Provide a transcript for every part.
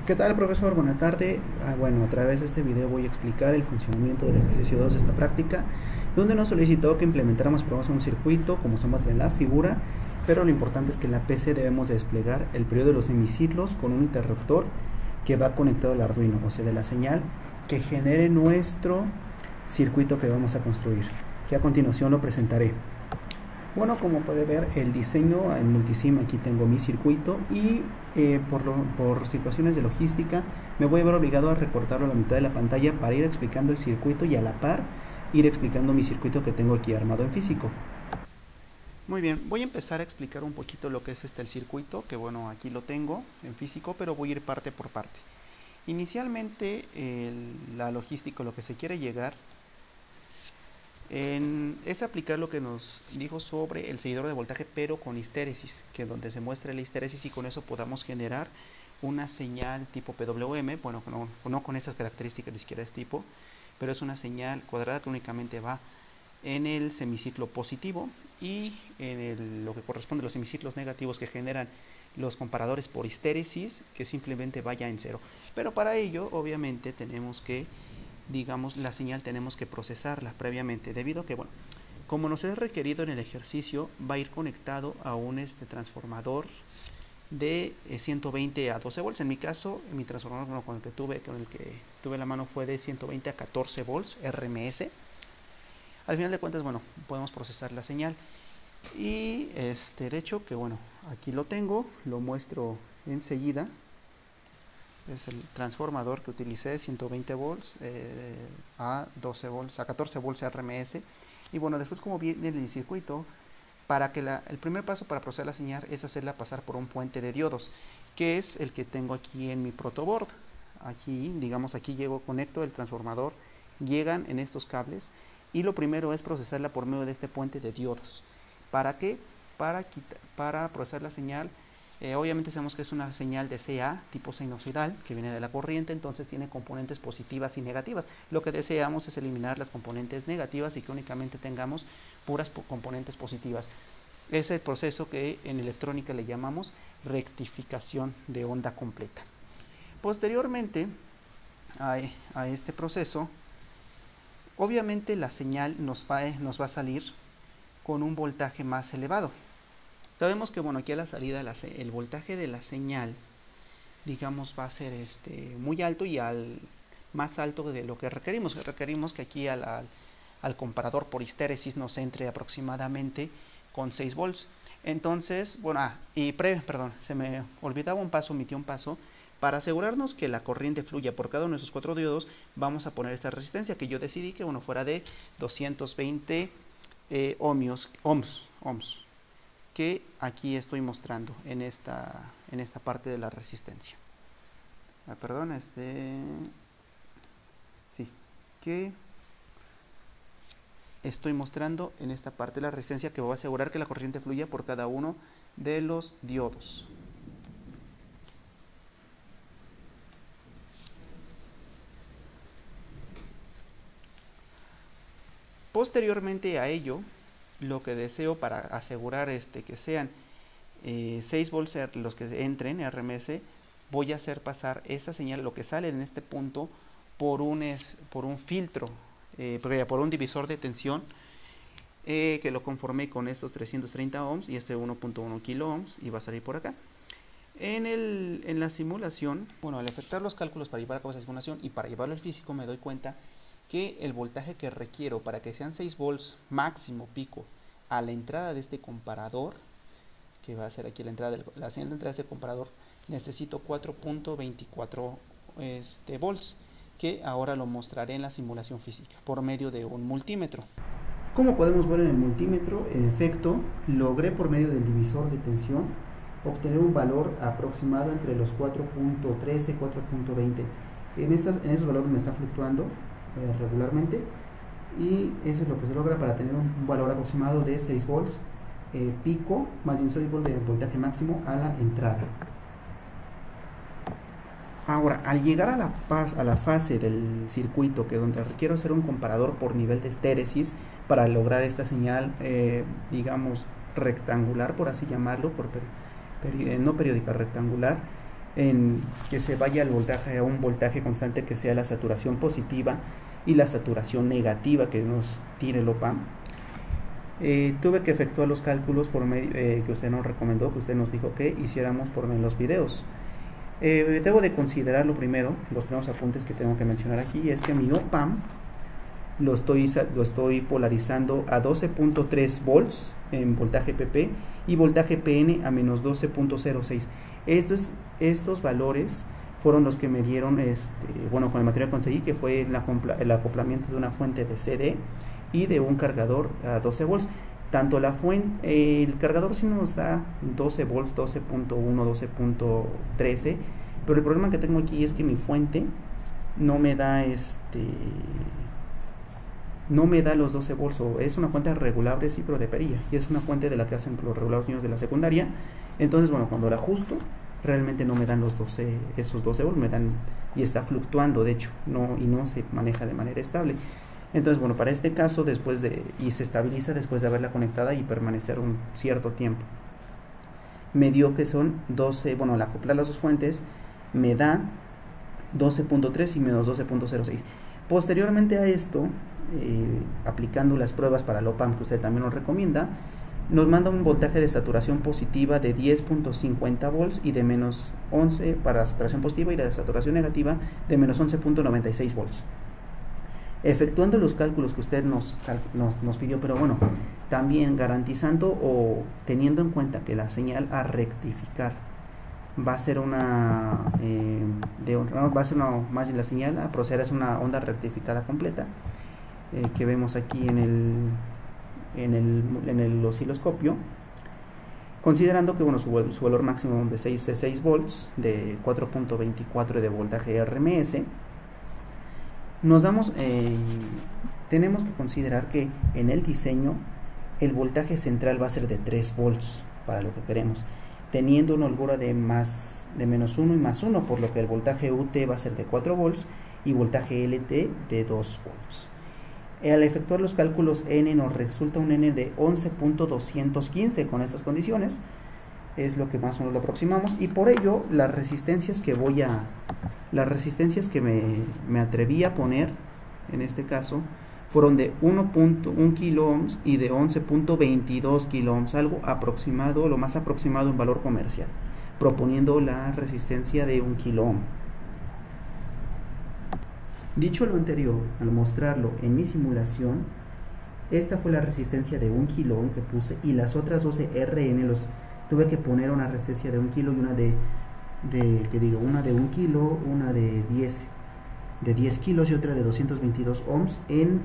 ¿Qué tal, profesor? Buena tarde. Bueno, a través de este video voy a explicar el funcionamiento del ejercicio 2 de esta práctica, donde nos solicitó que implementáramos un circuito, como se muestra en la figura, pero lo importante es que en la PC debemos de desplegar el periodo de los semiciclos con un interruptor que va conectado al Arduino, o sea, de la señal que genere nuestro circuito que vamos a construir, que a continuación lo presentaré. Bueno, como puede ver, el diseño en Multisim, aquí tengo mi circuito y por situaciones de logística me voy a ver obligado a recortarlo a la mitad de la pantalla para ir explicando el circuito y a la par ir explicando mi circuito que tengo aquí armado en físico. Muy bien, voy a empezar a explicar un poquito lo que es el circuito, que bueno, aquí lo tengo en físico, pero voy a ir parte por parte. Inicialmente, la logística, lo que se quiere llegar es aplicar lo que nos dijo sobre el seguidor de voltaje, pero con histéresis, que donde se muestre la histéresis y con eso podamos generar una señal tipo PWM, bueno, no con esas características, ni siquiera es tipo, pero es una señal cuadrada que únicamente va en el semiciclo positivo y en lo que corresponde a los semiciclos negativos que generan los comparadores por histéresis, que simplemente vaya en cero. Pero para ello, obviamente, tenemos que digamos, la señal tenemos que procesarla previamente, debido a que, bueno, como nos es requerido en el ejercicio, va a ir conectado a un transformador de 120 a 12 volts. En mi caso, mi transformador, bueno, con el que tuve la mano fue de 120 a 14 volts RMS. Al final de cuentas, bueno, podemos procesar la señal. Y de hecho, que bueno, aquí lo tengo, lo muestro enseguida. Es el transformador que utilicé, 120 volts a 12 volts, a 14 volts RMS. Y bueno, después como viene el circuito, para que el primer paso para procesar la señal es hacerla pasar por un puente de diodos, que es el que tengo aquí en mi protoboard. Aquí, digamos, aquí conecto el transformador, llegan en estos cables, y lo primero es procesarla por medio de este puente de diodos. ¿Para qué? Para procesar la señal. Obviamente sabemos que es una señal de CA tipo sinusoidal que viene de la corriente, entonces tiene componentes positivas y negativas. Lo que deseamos es eliminar las componentes negativas y que únicamente tengamos puras componentes positivas. Es el proceso que en electrónica le llamamos rectificación de onda completa. Posteriormente a este proceso, obviamente la señal nos va a salir con un voltaje más elevado. Sabemos que bueno, aquí a la salida el voltaje de la señal, digamos, va a ser muy alto y más alto de lo que requerimos. Requerimos que aquí al comparador por histéresis nos entre aproximadamente con 6 volts. Entonces, bueno, perdón, se me olvidaba omití un paso. Para asegurarnos que la corriente fluya por cada uno de esos 4 diodos, vamos a poner esta resistencia que yo decidí que bueno, fuera de 220 ohms, que aquí estoy mostrando en esta parte de la resistencia. Perdón, sí, que estoy mostrando en esta parte de la resistencia que va a asegurar que la corriente fluya por cada uno de los diodos. Posteriormente a ello, lo que deseo para asegurar que sean 6 volts los que entren RMS, voy a hacer pasar esa señal, lo que sale en este punto, por un filtro, por un divisor de tensión que lo conformé con estos 330 ohms y 1.1 kilo ohms, y va a salir por acá. En la simulación, bueno, al efectuar los cálculos para llevar a cabo esa simulación y para llevarlo al físico, me doy cuenta que el voltaje que requiero para que sean 6 volts máximo pico a la entrada de este comparador, que va a ser aquí la señal de entrada de este comparador, necesito 4.24 volts, que ahora lo mostraré en la simulación física por medio de un multímetro. Como podemos ver en el multímetro, en efecto, logré por medio del divisor de tensión obtener un valor aproximado entre los 4.13 y 4.20. En esos valores me está fluctuando regularmente, y eso es lo que se logra para tener un valor aproximado de 6 volts pico, más bien 6 volts de voltaje máximo a la entrada. Ahora, al llegar a la fase del circuito, que donde requiero hacer un comparador por nivel de histéresis para lograr esta señal, digamos, rectangular, por así llamarlo, no periódica, rectangular, en que se vaya al voltaje a un voltaje constante que sea la saturación positiva y la saturación negativa que nos tire el op-amp. Tuve que efectuar los cálculos por medio que usted nos recomendó, que usted nos dijo que hiciéramos por medio de los videos. Debo de considerar lo primero, los primeros apuntes que tengo que mencionar aquí, es que mi op-amp lo estoy polarizando a 12.3 volts en voltaje PP y voltaje PN a menos 12.06. Estos valores fueron los que me dieron, bueno, con el material que conseguí, que fue el acoplamiento de una fuente de CD y de un cargador a 12 volts. Tanto la fuente, el cargador sí nos da 12 volts, 12.1, 12.13, pero el problema que tengo aquí es que mi fuente no me da no me da los 12 volts. Es una fuente regulable, sí, pero de perilla, y es una fuente de la que hacen los regulados niños de la secundaria. Entonces, bueno, cuando la ajusto, realmente no me dan esos 12 volts, me dan, y está fluctuando, de hecho, y no se maneja de manera estable. Entonces, bueno, para este caso, y se estabiliza después de haberla conectada y permanecer un cierto tiempo. Me dio que son 12, bueno, al acoplar las dos fuentes, me da 12.3 y menos 12.06. Posteriormente a esto, aplicando las pruebas para el op-amp que usted también nos recomienda, nos manda un voltaje de saturación positiva de 10.50 volts y de menos 11 para saturación positiva, y de saturación negativa de menos 11.96 volts. Efectuando los cálculos que usted nos pidió, pero bueno, también garantizando o teniendo en cuenta que la señal a rectificar va a ser más bien la señal a proceder es una onda rectificada completa, que vemos aquí en el osciloscopio, considerando que, bueno, su valor máximo de 6 volts de 4.24 de voltaje RMS, tenemos que considerar que en el diseño el voltaje central va a ser de 3 volts para lo que queremos, teniendo una holgura de menos 1 y más 1, por lo que el voltaje UT va a ser de 4 volts y voltaje LT de 2 volts. Al efectuar los cálculos N nos resulta un N de 11.215 con estas condiciones, es lo que más o menos lo aproximamos, y por ello las resistencias que me atreví a poner en este caso fueron de 1.1 kilo ohms y de 11.22 kilo ohms, algo aproximado, lo más aproximado en valor comercial, proponiendo la resistencia de 1 kilo ohm. Dicho lo anterior, al mostrarlo en mi simulación, esta fue la resistencia de 1 kilo ohm que puse, y las otras 12 RN tuve que poner una resistencia de 1 kilo y una una de 1 kilo, una de 10 kilos y otra de 222 ohms en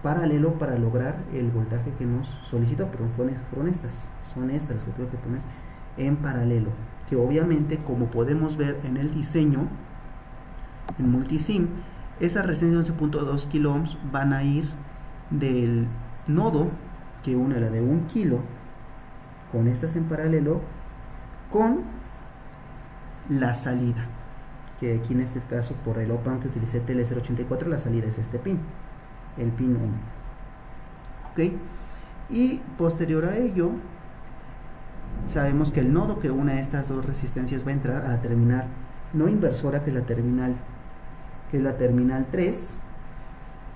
paralelo para lograr el voltaje que nos solicitó, pero son estas las que tuve que poner en paralelo, que obviamente, como podemos ver en el diseño en Multisim, esas resistencias de 11.2 kilo ohms van a ir del nodo que une la de 1 kilo con estas en paralelo con la salida, que aquí en este caso por el op-amp que utilicé TL084, la salida es este pin, el pin 1. ¿Ok? Y posterior a ello, sabemos que el nodo que une a estas dos resistencias va a entrar a la terminal no inversora, que es la terminal 3,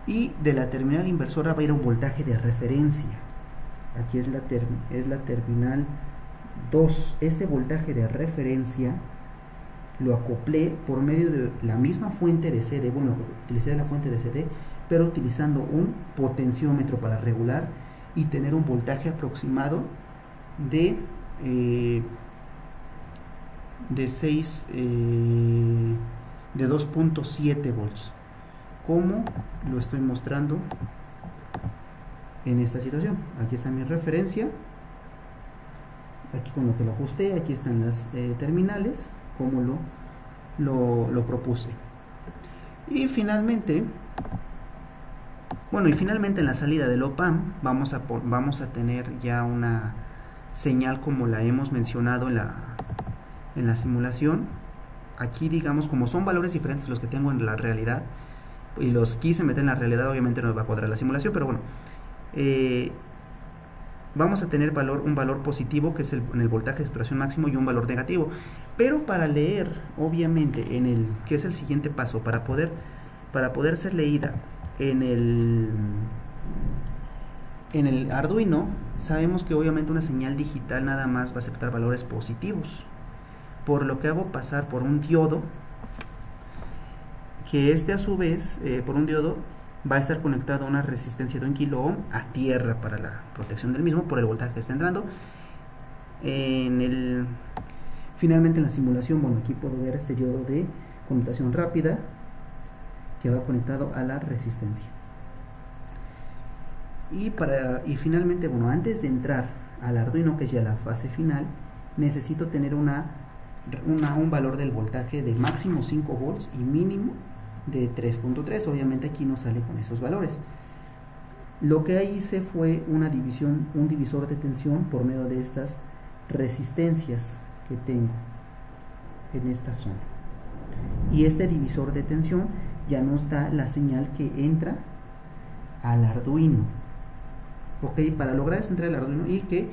y de la terminal inversora va a ir a un voltaje de referencia. Aquí es la terminal 2. Este voltaje de referencia lo acoplé por medio de la misma fuente de CD, bueno, utilicé la fuente de CD, pero utilizando un potenciómetro para regular y tener un voltaje aproximado de 2.7 volts, como lo estoy mostrando en esta situación. Aquí está mi referencia, aquí con lo que lo ajusté, aquí están las terminales, como lo propuse. Y finalmente, en la salida del op-amp vamos a tener ya una señal como la hemos mencionado en la simulación. Aquí, digamos, como son valores diferentes los que tengo en la realidad y los quise meter en la realidad, obviamente no me va a cuadrar la simulación, pero bueno, vamos a tener un valor positivo, que es en el voltaje de exploración máximo, y un valor negativo. Pero para leer, obviamente, que es el siguiente paso, para poder ser leída en el Arduino, sabemos que obviamente una señal digital nada más va a aceptar valores positivos, por lo que hago pasar por un diodo, que a su vez, por un diodo, va a estar conectado a una resistencia de 1 kilo ohm a tierra para la protección del mismo por el voltaje que está entrando. Finalmente en la simulación, bueno, aquí puedo ver este diodo de conmutación rápida que va conectado a la resistencia. Y finalmente, bueno, antes de entrar al Arduino, que es ya la fase final, necesito tener un valor del voltaje de máximo 5 volts y mínimo de 3.3. Obviamente aquí no sale con esos valores. Lo que hice fue un divisor de tensión por medio de estas resistencias que tengo en esta zona. Y este divisor de tensión ya nos da la señal que entra al Arduino. Ok, para lograr entrar al Arduino y que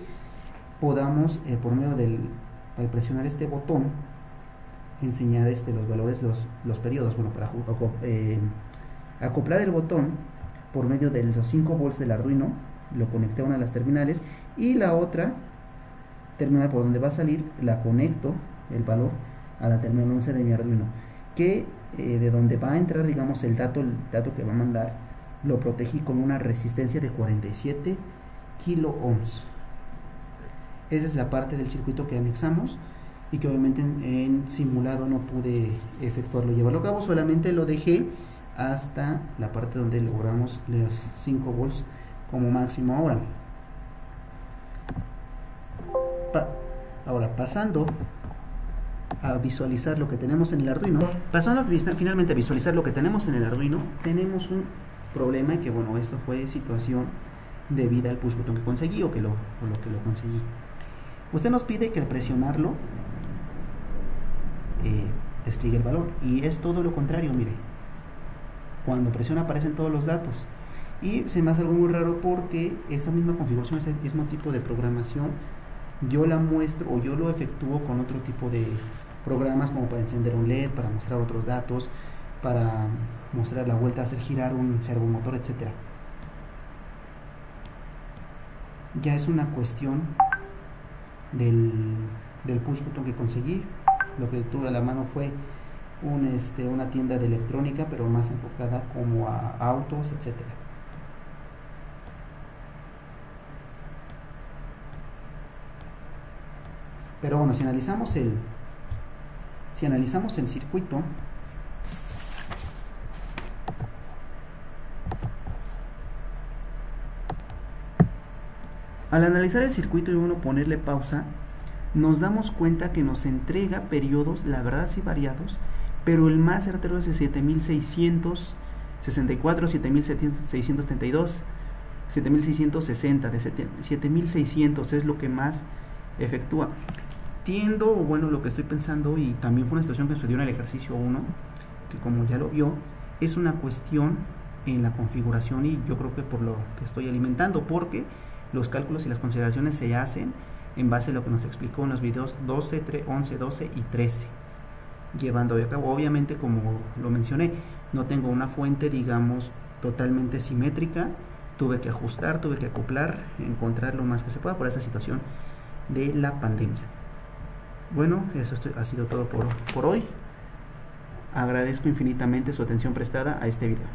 podamos, por medio al presionar este botón, enseñar los valores, los periodos. Bueno, para acoplar el botón por medio de los 5 volts del Arduino, lo conecté a una de las terminales, y la otra terminal por donde va a salir, la conecto el valor a la terminal 11 de mi Arduino, que de donde va a entrar, digamos, el dato que va a mandar, lo protegí con una resistencia de 47 kilo ohms. Esa es la parte del circuito que anexamos y que obviamente en simulado no pude efectuarlo, llevarlo a cabo, solamente lo dejé hasta la parte donde logramos los 5 volts como máximo. Ahora pasando a visualizar lo que tenemos en el Arduino, finalmente a visualizar lo que tenemos en el Arduino, tenemos un problema, que bueno, esto fue situación debida al push button que conseguí, o que lo conseguí. Usted nos pide que al presionarlo despliegue el valor, y es todo lo contrario. Mire, cuando presiona aparecen todos los datos, y se me hace algo muy raro porque esa misma configuración, ese mismo tipo de programación, yo la muestro o yo lo efectúo con otro tipo de programas, como para encender un LED, para mostrar otros datos, para mostrar la vuelta, hacer girar un servomotor, etcétera. Ya es una cuestión del push button que conseguí. Lo que tuve a la mano fue una tienda de electrónica, pero más enfocada como a autos, etcétera. Pero bueno, si analizamos el circuito, al analizar el circuito y uno ponerle pausa, nos damos cuenta que nos entrega periodos, la verdad sí variados, pero el más certero es de 7664, 7632, 7660, de 7600 es lo que más efectúa. Bueno, lo que estoy pensando, y también fue una situación que sucedió en el ejercicio 1, que como ya lo vio, es una cuestión en la configuración, y yo creo que por lo que estoy alimentando, porque los cálculos y las consideraciones se hacen en base a lo que nos explicó en los videos 12, 11, 12 y 13, llevando a cabo. Obviamente, como lo mencioné, no tengo una fuente, digamos, totalmente simétrica, tuve que ajustar, tuve que acoplar, encontrar lo más que se pueda por esa situación de la pandemia. Bueno, eso ha sido todo por hoy. Agradezco infinitamente su atención prestada a este video.